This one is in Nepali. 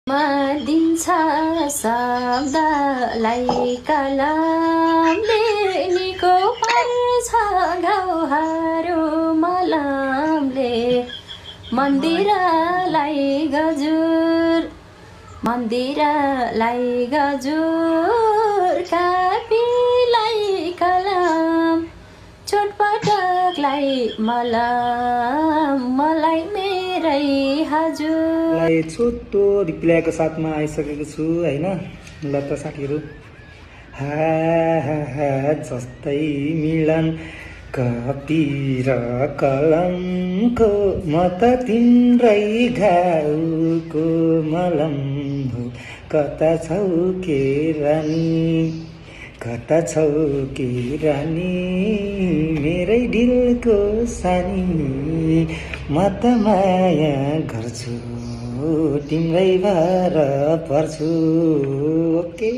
मा दिन्छ शब्दलाई कलमले निको पर्छ घाउहरू मलमले मन्दिरलाई गजुर कापीलाई कलम चोटपटकलाई मलम मलाई मेरै हजुर। छोटो रिप्लाईको साथमा आइसकेको छु होइन। ल त साथीहरू, जस्तै मिलन कपी र कलमको म त तिम्रै घाउको मलम हो। कता छौ के रानी मेरै दिलको सानी म त माया गर्छु तिम्रै भर पर्छु। ओके।